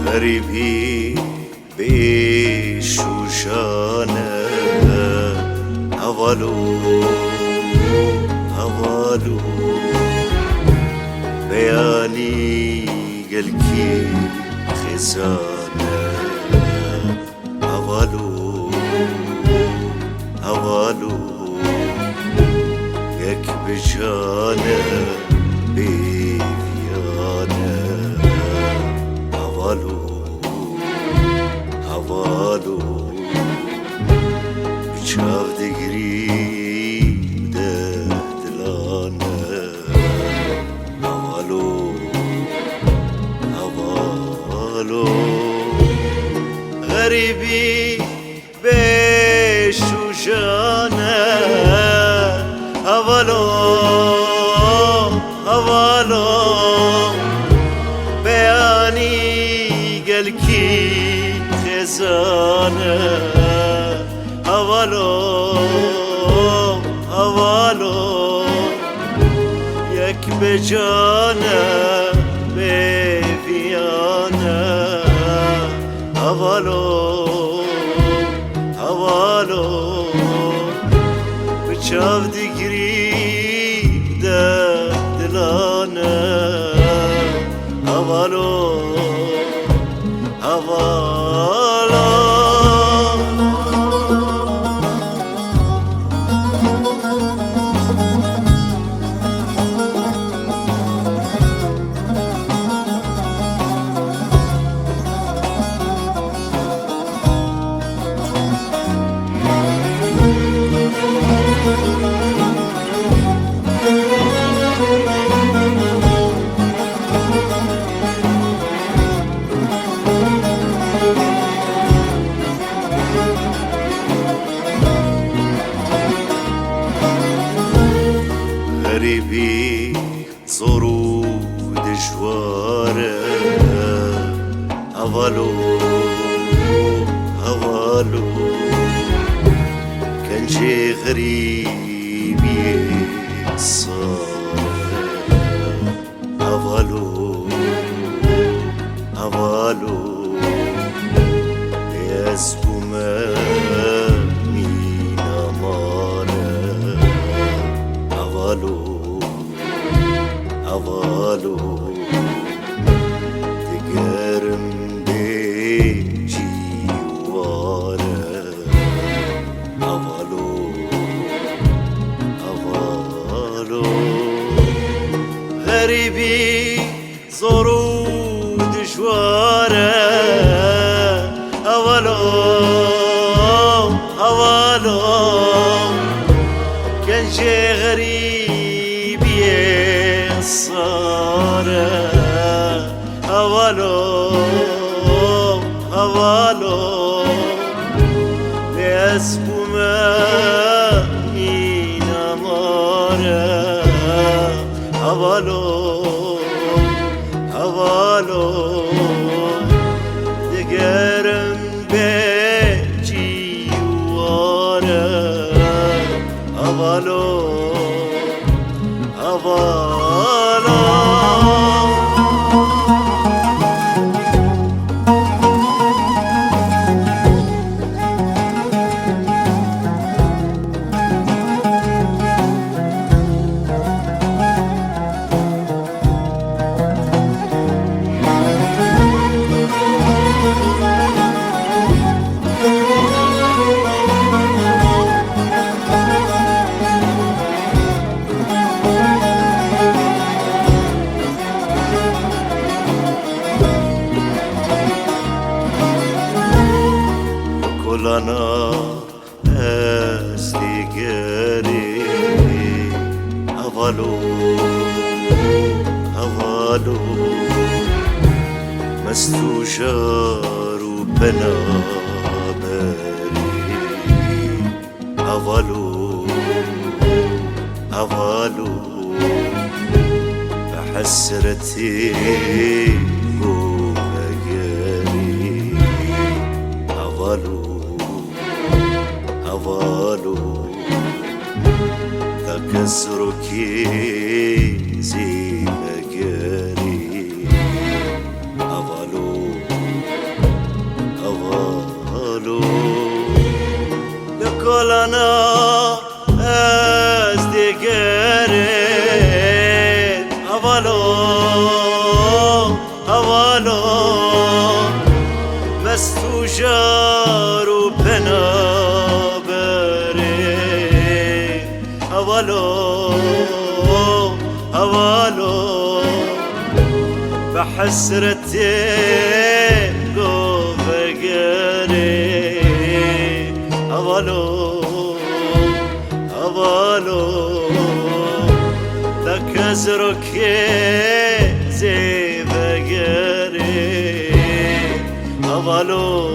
غریبی بیشوشانه اولو اولو بیانی گلکی خزانه اولو اولو یک بجانه بیویانه اولو اولو بچاو دگری ده دلانه اولو اولو غریبی بشوشانه اولو اولو بیانی گلکی خزانه اولو اولو یک بجانه بیویانه اولو اولو بچاو دیگری ده دلانه اولو اولو غریبی زور و دشواره اولو اولو کنچه غریبی ساره اولو اولو بیزبومه اولو دگرم دی جیواره اولو اولو غریبی زور و دشواره اولو اولو کنچه غریبیه ساره اولو اولو بیسبومه مینماره اولو اولو دگرم به جیواره اولو اولو نکلانا از دیگری اولو مستو جارو بنابری اولو بحسرتي وغيري اولو تكسركي زي مجاري اولو لكل انا از دیگرت اولو مستو جارو بنابری اولو بحسرتي قوفقري اولو تكسرك زي بقري اولو